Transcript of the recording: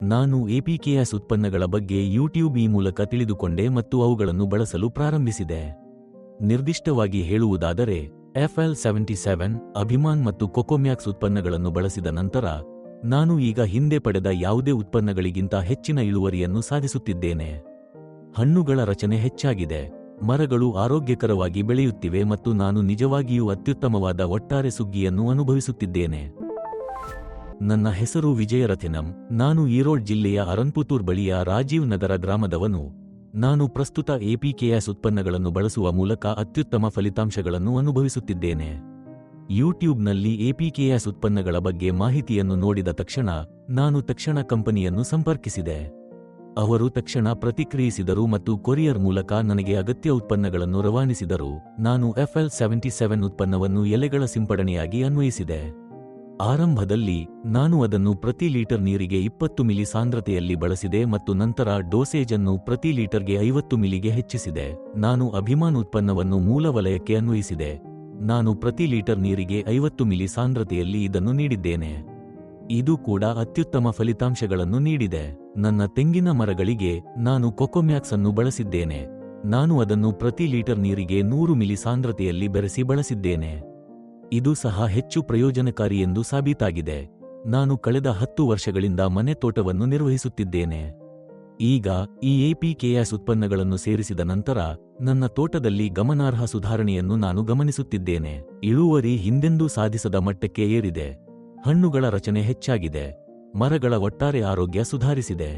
ನಾನು ಎಪಿಕೆಎಸ್ ಉತ್ಪನ್ನಗಳ ಬಗ್ಗೆ ಯೂಟ್ಯೂಬ್ ಈ ಮೂಲಕ ತಿಳಿದುಕೊಂಡೆ ಮತ್ತು ಅವುಗಳನ್ನು ಬಳಸಲು ಪ್ರಾರಂಭಿಸಿದೆ. ನಿರ್ದಿಷ್ಟವಾಗಿ ಹೇಳುವುದಾದರೆ, FL77, ಅಭಿಮಾನ್ ಮತ್ತು ಕೊಕೊಮ್ಯಾಕ್ಸ್ ಉತ್ಪನ್ನಗಳನ್ನು ಬಳಸಿದ ನಂತರ ನಾನು ಈಗ ಹಿಂದೆ ಪಡೆದ ಯಾವುದೇ ಉತ್ಪನ್ನಗಳಿಗಿಂತ ಹೆಚ್ಚಿನ ಇಳುವರಿಯನ್ನು ಸಾಧಿಸುತ್ತಿದ್ದೇನೆ. ಹಣ್ಣುಗಳ ರಚನೆ ಹೆಚ್ಚಾಗಿದೆ, ಮರಗಳು ಆರೋಗ್ಯಕರವಾಗಿ ಬೆಳೆಯುತ್ತಿವೆ ಮತ್ತು ನಾನು ನಿಜವಾಗಿಯೂ ಅತ್ಯುತ್ತಮವಾದ ಒಟ್ಟಾರೆ ಸುಗ್ಗಿಯನ್ನು ಅನುಭವಿಸುತ್ತಿದ್ದೇನೆ. ನನ್ನ ಹೆಸರು ವಿಜಯರಥಿನಂ. ನಾನು ಈರೋಡ್ ಜಿಲ್ಲೆಯ ಅರನ್ಪುತೂರ್ ಬಳಿಯ ರಾಜೀವ್ ನಗರ ಗ್ರಾಮದವನು. ನಾನು ಪ್ರಸ್ತುತ ಎಪಿಕೆಎಸ್ ಉತ್ಪನ್ನಗಳನ್ನು ಬಳಸುವ ಮೂಲಕ ಅತ್ಯುತ್ತಮ ಫಲಿತಾಂಶಗಳನ್ನು ಅನುಭವಿಸುತ್ತಿದ್ದೇನೆ. ಯೂಟ್ಯೂಬ್ನಲ್ಲಿ ಎಪಿಕೆಎಸ್ ಉತ್ಪನ್ನಗಳ ಬಗ್ಗೆ ಮಾಹಿತಿಯನ್ನು ನೋಡಿದ ತಕ್ಷಣ ನಾನು ಕಂಪನಿಯನ್ನು ಸಂಪರ್ಕಿಸಿದೆ. ಅವರು ತಕ್ಷಣ ಪ್ರತಿಕ್ರಿಯಿಸಿದರು ಮತ್ತು ಕೊರಿಯರ್ ಮೂಲಕ ನನಗೆ ಅಗತ್ಯ ಉತ್ಪನ್ನಗಳನ್ನು ರವಾನಿಸಿದರು. ನಾನು FL77 ಉತ್ಪನ್ನವನ್ನು ಎಲೆಗಳ ಸಿಂಪಡಣೆಯಾಗಿ ಅನ್ವಯಿಸಿದೆ. ಆರಂಭದಲ್ಲಿ ನಾನು ಅದನ್ನು ಪ್ರತಿ ಲೀಟರ್ ನೀರಿಗೆ 20 ಮಿಲಿ ಸಾಂದ್ರತೆಯಲ್ಲಿ ಬಳಸಿದೆ ಮತ್ತು ನಂತರ ಡೋಸೇಜ್ ಅನ್ನು ಪ್ರತಿ ಲೀಟರ್ಗೆ 50 ಮಿಲಿಗೆ ಹೆಚ್ಚಿಸಿದೆ. ನಾನು ಅಭಿಮಾನ್ ಉತ್ಪನ್ನವನ್ನು ಮೂಲ ವಲಯಕ್ಕೆ ಅನ್ವಯಿಸಿದೆ. ನಾನು ಪ್ರತಿ ಲೀಟರ್ ನೀರಿಗೆ 50 ಮಿಲಿ ಸಾಂದ್ರತೆಯಲ್ಲಿ ಇದನ್ನು ನೀಡಿದ್ದೇನೆ. ಇದು ಕೂಡ ಅತ್ಯುತ್ತಮ ಫಲಿತಾಂಶಗಳನ್ನು ನೀಡಿದೆ. ನನ್ನ ತೆಂಗಿನ ಮರಗಳಿಗೆ ನಾನು ಕೊಕೊಮ್ಯಾಕ್ಸ್ ಅನ್ನು ಬಳಸಿದ್ದೇನೆ. ನಾನು ಅದನ್ನು ಪ್ರತಿ ಲೀಟರ್ ನೀರಿಗೆ 100 ಮಿಲಿ ಸಾಂದ್ರತೆಯಲ್ಲಿ ಬೆರೆಸಿ ಬಳಸಿದ್ದೇನೆ. ಇದು ಸಹ ಹೆಚ್ಚು ಪ್ರಯೋಜನಕಾರಿ ಎಂದು ಸಾಬೀತಾಗಿದೆ. ನಾನು ಕಳೆದ 10 ವರ್ಷಗಳಿಂದ ಮನೆ ತೋಟವನ್ನು ನಿರ್ವಹಿಸುತ್ತಿದ್ದೇನೆ. ಈಗ ಈ ಎಪಿಕೆಎಸ್ ಉತ್ಪನ್ನಗಳನ್ನು ಸೇರಿಸಿದ ನಂತರ ನನ್ನ ತೋಟದಲ್ಲಿ ಗಮನಾರ್ಹ ಸುಧಾರಣೆಯನ್ನು ನಾನು ಗಮನಿಸುತ್ತಿದ್ದೇನೆ. ಇಳುವರಿ ಹಿಂದೆಂದೂ ಸಾಧಿಸದ ಮಟ್ಟಕ್ಕೆ ಏರಿದೆ. ಹಣ್ಣುಗಳ ರಚನೆ ಹೆಚ್ಚಾಗಿದೆ. ಮರಗಳ ಒಟ್ಟಾರೆ ಆರೋಗ್ಯ ಸುಧಾರಿಸಿದೆ.